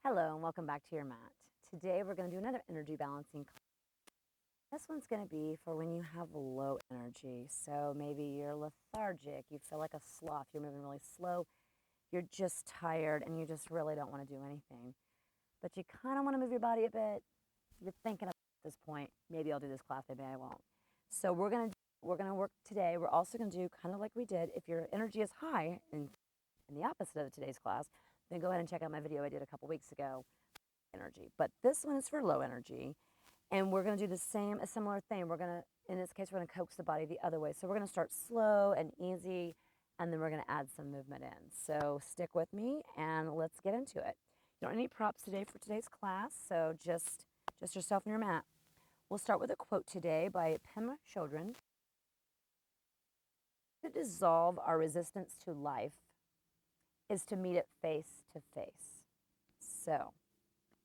Hello and welcome back to your mat. Today we're going to do another energy balancing class. This one's going to be for when you have low energy. So maybe you're lethargic, you feel like a sloth, you're moving really slow, you're just tired and you just really don't want to do anything. But you kind of want to move your body a bit. You're thinking at this point, maybe I'll do this class, maybe I won't. So we're going to work today. We're also going to do kind of like we did. If your energy is high in the opposite of today's class, then go ahead and check out my video I did a couple weeks ago. Energy, but this one is for low energy, and we're going to do a similar thing. We're going to, in this case, we're going to coax the body the other way. So we're going to start slow and easy, and then we're going to add some movement in. So stick with me and let's get into it. You don't need any props today for today's class, so just yourself and your mat. We'll start with a quote today by Pema Chodron. To dissolve our resistance to life is to meet it face to face. So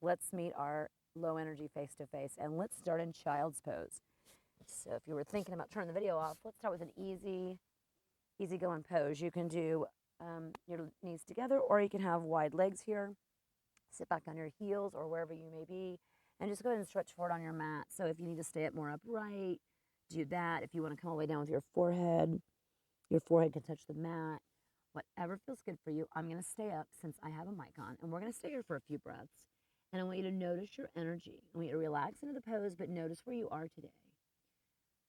let's meet our low energy face to face, and let's start in child's pose. So if you were thinking about turning the video off, let's start with an easy going pose. You can do your knees together, or you can have wide legs here. Sit back on your heels or wherever you may be, and just go ahead and stretch forward on your mat. So if you need to stay up more upright, do that. If you want to come all the way down with your forehead can touch the mat. Whatever feels good for you. I'm going to stay up since I have a mic on, and we're going to stay here for a few breaths. And I want you to notice your energy. I want you to relax into the pose, but notice where you are today.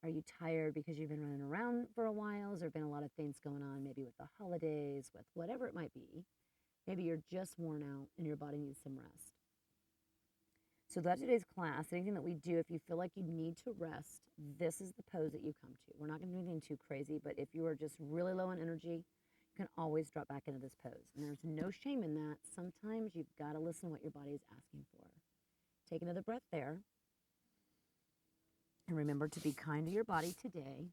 Are you tired because you've been running around for a while? Has there been a lot of things going on, maybe with the holidays, with whatever it might be? Maybe you're just worn out and your body needs some rest. So that's today's class. Anything that we do, if you feel like you need to rest, this is the pose that you come to. We're not going to do anything too crazy, but if you are just really low on energy, you can always drop back into this pose. And there's no shame in that. Sometimes you've got to listen to what your body is asking for. Take another breath there. And remember to be kind to your body today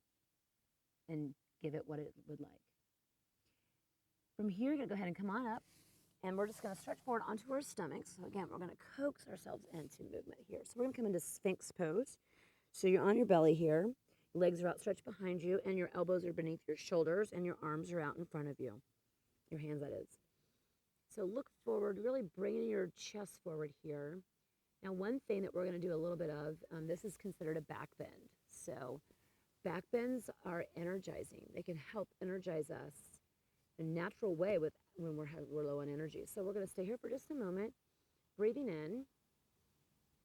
and give it what it would like. From here, you're going to go ahead and come on up. And we're just going to stretch forward onto our stomachs. So again, we're going to coax ourselves into movement here. So we're going to come into Sphinx pose. So you're on your belly here. Your legs are outstretched behind you, and your elbows are beneath your shoulders, and your arms are out in front of you. Your hands, that is. So look forward, really bringing your chest forward here. Now, one thing that we're going to do a little bit of, this is considered a back bend. So back bends are energizing. They can help energize us in a natural way when we're low on energy. So we're going to stay here for just a moment, breathing in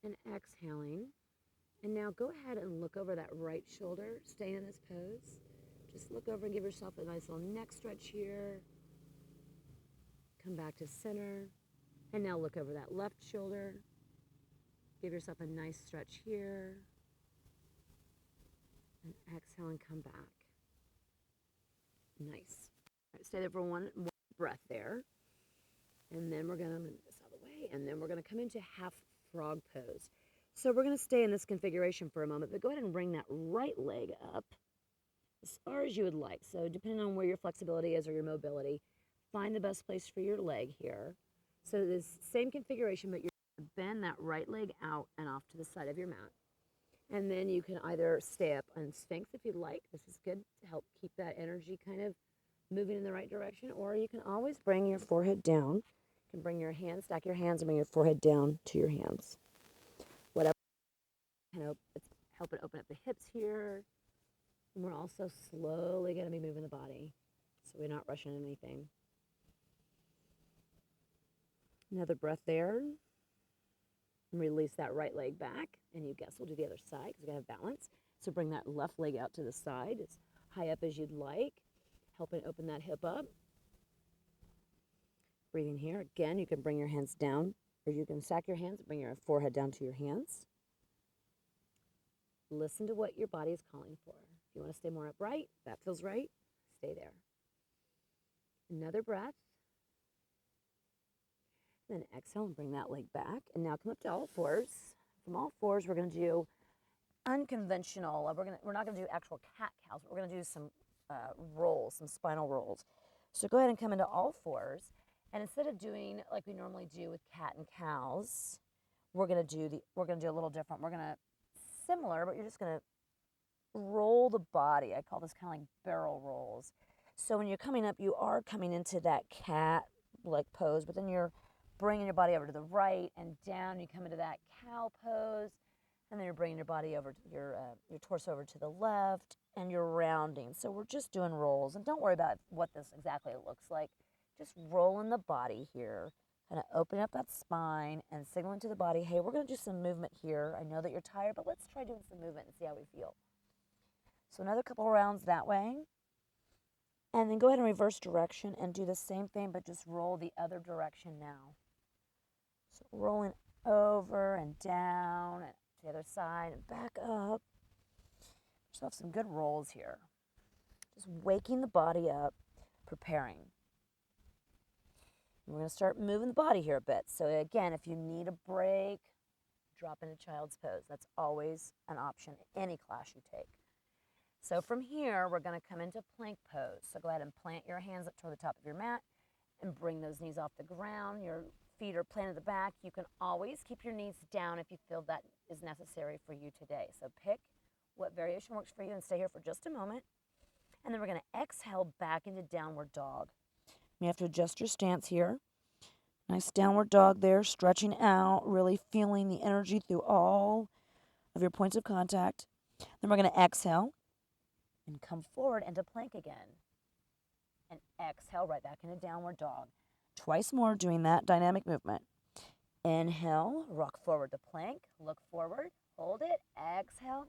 and exhaling. And now go ahead and look over that right shoulder, stay in this pose. Just look over and give yourself a nice little neck stretch here. Come back to center. And now look over that left shoulder. Give yourself a nice stretch here. And exhale and come back. Nice. All right, stay there for one breath there. And then we're going to move this out of the way. And then we're going to come into half frog pose. So we're going to stay in this configuration for a moment, but go ahead and bring that right leg up as far as you would like. So depending on where your flexibility is or your mobility, find the best place for your leg here. So this same configuration, but you're going to bend that right leg out and off to the side of your mat. And then you can either stay up on Sphinx if you'd like. This is good to help keep that energy kind of moving in the right direction. Or you can always bring your forehead down. You can bring your hands, stack your hands, and bring your forehead down to your hands. Whatever. Help it open up the hips here. And we're also slowly going to be moving the body, so we're not rushing anything. Another breath there. And release that right leg back. And you guess we'll do the other side because we got to have balance. So bring that left leg out to the side as high up as you'd like. Helping open that hip up. Breathing here. Again, you can bring your hands down, or you can stack your hands and bring your forehead down to your hands. Listen to what your body is calling for. If you want to stay more upright, that feels right, stay there. Another breath. Then exhale and bring that leg back. And now come up to all fours. From all fours, we're going to do unconventional. We're not going to do actual cat cows, but we're going to do some rolls, some spinal rolls. So go ahead and come into all fours. And instead of doing like we normally do with cat and cows, we're going to do a little different. We're going to similar, but you're just going to roll the body. I call this kind of like barrel rolls. So when you're coming up, you are coming into that cat-like pose, but then you're bringing your body over to the right and down. You come into that cow pose, and then you're bringing your body over, your torso over to the left, and you're rounding. So we're just doing rolls, and don't worry about what this exactly looks like. Just rolling the body here, kind of opening up that spine and signaling to the body, hey, we're going to do some movement here. I know that you're tired, but let's try doing some movement and see how we feel. So another couple rounds that way. And then go ahead and reverse direction and do the same thing, but just roll the other direction now. So rolling over and down and to the other side and back up. Just have some good rolls here. Just waking the body up, preparing. And we're going to start moving the body here a bit. So again, if you need a break, drop into child's pose. That's always an option, any class you take. So from here, we're going to come into plank pose. So go ahead and plant your hands up toward the top of your mat and bring those knees off the ground. Your feet are planted at the back. You can always keep your knees down if you feel that is necessary for you today. So pick what variation works for you and stay here for just a moment. And then we're going to exhale back into downward dog. You have to adjust your stance here. Nice downward dog there, stretching out, really feeling the energy through all of your points of contact. Then we're going to exhale and come forward into plank again. And exhale right back into downward dog. Twice more doing that dynamic movement. Inhale, rock forward to plank, look forward, hold it, exhale,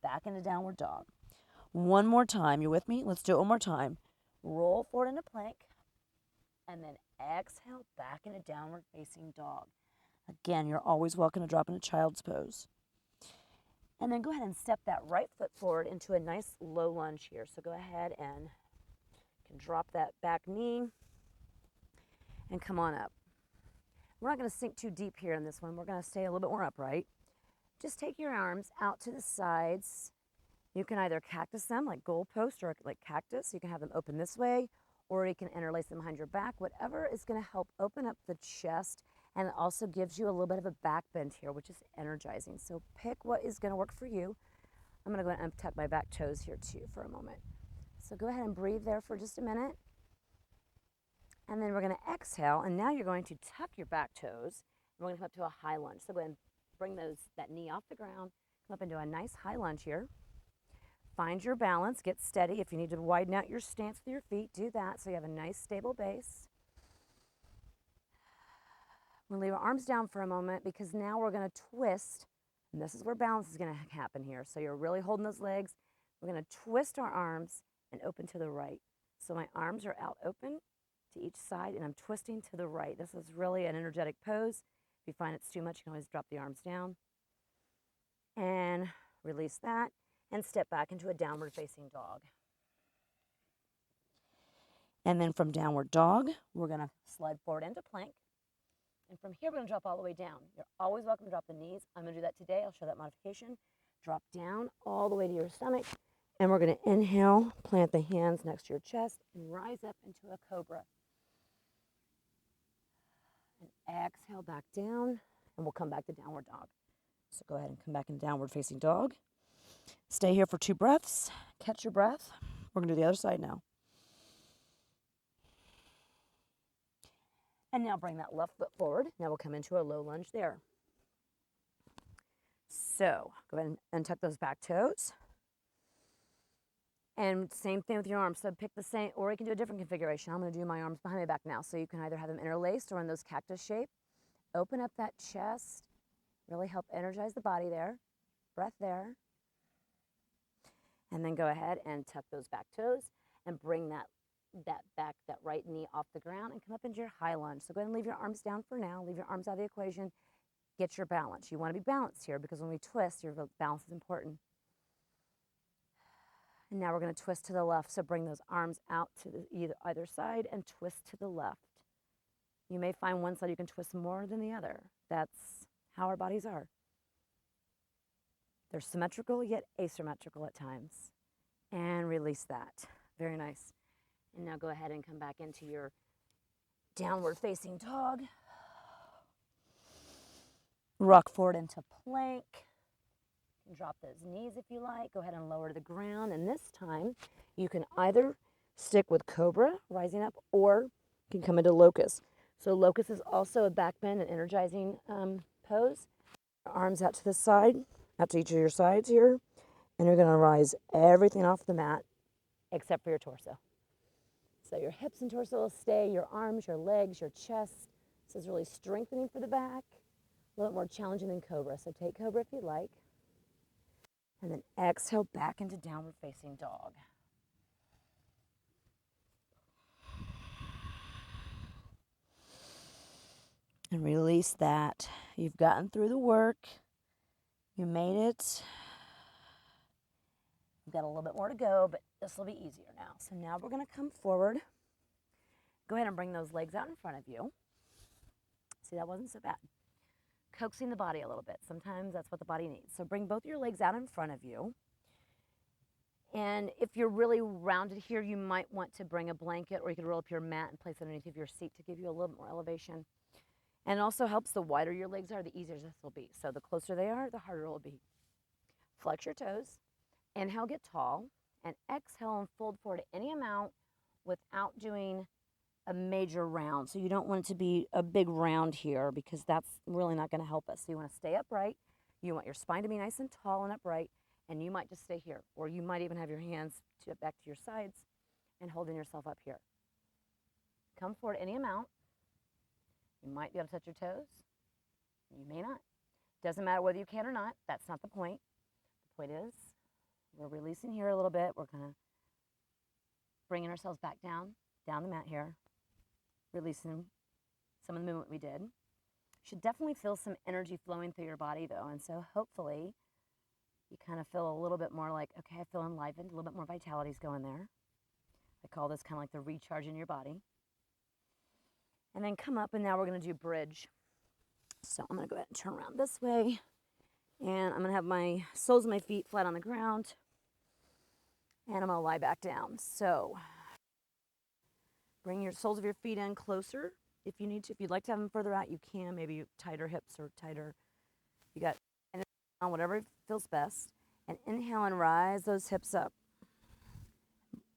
back into downward dog. One more time, you with me? Let's do it one more time. Roll forward into plank, and then exhale back into downward facing dog. Again, you're always welcome to drop into child's pose. And then go ahead and step that right foot forward into a nice low lunge here. So go ahead and you can drop that back knee and come on up. We're not going to sink too deep here in this one. We're going to stay a little bit more upright. Just take your arms out to the sides. You can either cactus them like goalpost or like cactus. You can have them open this way, or you can interlace them behind your back. Whatever is going to help open up the chest, and it also gives you a little bit of a back bend here, which is energizing. So pick what is going to work for you. I'm going to go ahead and tuck my back toes here too for a moment. So go ahead and breathe there for just a minute. And then we're going to exhale, and now you're going to tuck your back toes. We're going to come up to a high lunge. So go ahead and bring that knee off the ground, come up into a nice high lunge here. Find your balance, get steady. If you need to widen out your stance with your feet, do that so you have a nice stable base. We'll leave our arms down for a moment because now we're going to twist, and this is where balance is going to happen here. So you're really holding those legs. We're going to twist our arms and open to the right. So my arms are out open to each side, and I'm twisting to the right. This is really an energetic pose. If you find it's too much, you can always drop the arms down. And release that, and step back into a downward facing dog. And then from downward dog, we're going to slide forward into plank. And from here, we're going to drop all the way down. You're always welcome to drop the knees. I'm going to do that today. I'll show that modification. Drop down all the way to your stomach. And we're going to inhale, plant the hands next to your chest, and rise up into a cobra. And exhale back down, and we'll come back to downward dog. So go ahead and come back in downward facing dog. Stay here for 2 breaths. Catch your breath. We're going to do the other side now. And now bring that left foot forward. Now we'll come into a low lunge there. So go ahead and tuck those back toes. And same thing with your arms. So pick the same, or you can do a different configuration. I'm going to do my arms behind my back now. So you can either have them interlaced or in those cactus shape. Open up that chest. Really help energize the body there. Breath there. And then go ahead and tuck those back toes and bring that right knee off the ground and come up into your high lunge. So go ahead and leave your arms down for now. Leave your arms out of the equation. Get your balance. You want to be balanced here because when we twist, your balance is important. And now we're going to twist to the left. So bring those arms out to either side and twist to the left. You may find one side you can twist more than the other. That's how our bodies are. They're symmetrical yet asymmetrical at times. And release that. Very nice. And now go ahead and come back into your downward facing dog. Rock forward into plank. You can drop those knees if you like. Go ahead and lower to the ground. And this time you can either stick with cobra, rising up, or you can come into locust. So locust is also a back bend and energizing pose. Arms out to the side, out to each of your sides here. And you're going to rise everything off the mat except for your torso. So your hips and torso will stay, your arms, your legs, your chest. This is really strengthening for the back. A little bit more challenging than cobra. So take cobra if you like. And then exhale back into downward facing dog. And release that. You've gotten through the work. You made it. You've got a little bit more to go, but this will be easier now. So now we're going to come forward. Go ahead and bring those legs out in front of you. See, that wasn't so bad. Coaxing the body a little bit. Sometimes that's what the body needs. So bring both your legs out in front of you. And if you're really rounded here, you might want to bring a blanket, or you could roll up your mat and place it underneath of your seat to give you a little more elevation. And it also helps, the wider your legs are, the easier this will be. So the closer they are, the harder it will be. Flex your toes. Inhale, get tall. And exhale and fold forward any amount without doing a major round. So you don't want it to be a big round here, because that's really not going to help us. So you want to stay upright. You want your spine to be nice and tall and upright. And you might just stay here. Or you might even have your hands back to your sides and holding yourself up here. Come forward any amount. You might be able to touch your toes. You may not. Doesn't matter whether you can or not. That's not the point. The point is, we're releasing here a little bit. We're kind of bringing ourselves back down the mat here. Releasing some of the movement we did. You should definitely feel some energy flowing through your body, though. And so hopefully you kind of feel a little bit more like, okay, I feel enlivened. A little bit more vitality's going there. I call this kind of like the recharge in your body. And then come up, and now we're going to do bridge. So I'm going to go ahead and turn around this way. And I'm going to have my soles of my feet flat on the ground. And I'm going to lie back down. So bring your soles of your feet in closer if you need to. If you'd like to have them further out, you can. Maybe tighter hips or tighter. You got on whatever feels best. And inhale and rise those hips up.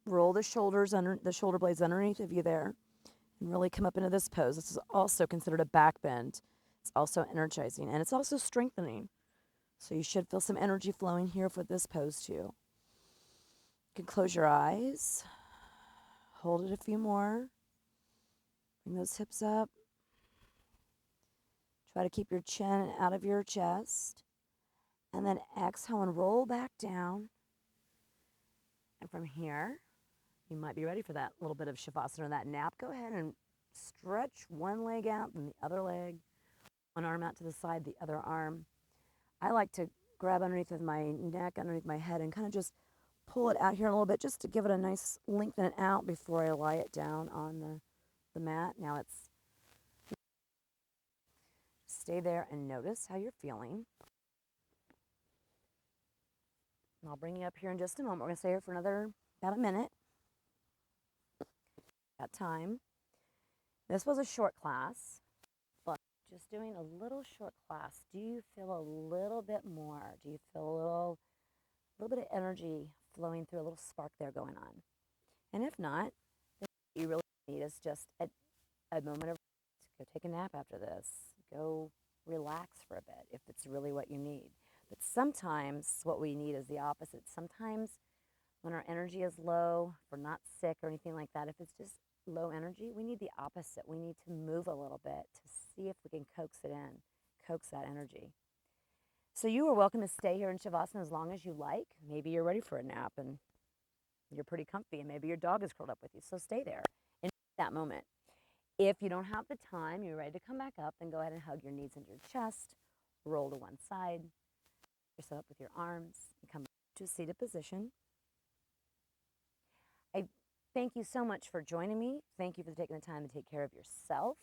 Roll the shoulders under the shoulder blades underneath of you there. And really come up into this pose. This is also considered a back bend. It's also energizing, and it's also strengthening. So you should feel some energy flowing here for this pose too. You can close your eyes. Hold it a few more. Bring those hips up. Try to keep your chin out of your chest. And then exhale and roll back down. And from here, you might be ready for that little bit of shavasana, that nap. Go ahead and stretch one leg out and the other leg. One arm out to the side, the other arm. I like to grab underneath of my neck, underneath my head, and kind of just pull it out here a little bit, just to give it a nice lengthen it out before I lie it down on the mat. Now it's, stay there and notice how you're feeling. And I'll bring you up here in just a moment. We're going to stay here for about a minute. That time. This was a short class, but just doing a little short class. Do you feel a little bit more? Do you feel a little bit of energy flowing through, a little spark there going on? And if not, then what you really need is just a moment of rest. Go take a nap after this. Go relax for a bit if it's really what you need. But sometimes what we need is the opposite. Sometimes when our energy is low, if we're not sick or anything like that, if it's just low energy, we need the opposite. We need to move a little bit to see if we can coax it in, coax that energy. So you are welcome to stay here in Shavasana as long as you like. Maybe you're ready for a nap and you're pretty comfy, and maybe your dog is curled up with you. So stay there in that moment. If you don't have the time, you're ready to come back up, then go ahead and hug your knees into your chest, roll to one side, yourself up with your arms, and come to a seated position. I thank you so much for joining me. Thank you for taking the time to take care of yourself.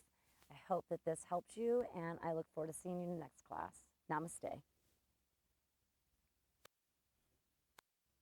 I hope that this helped you, and I look forward to seeing you in the next class. Namaste.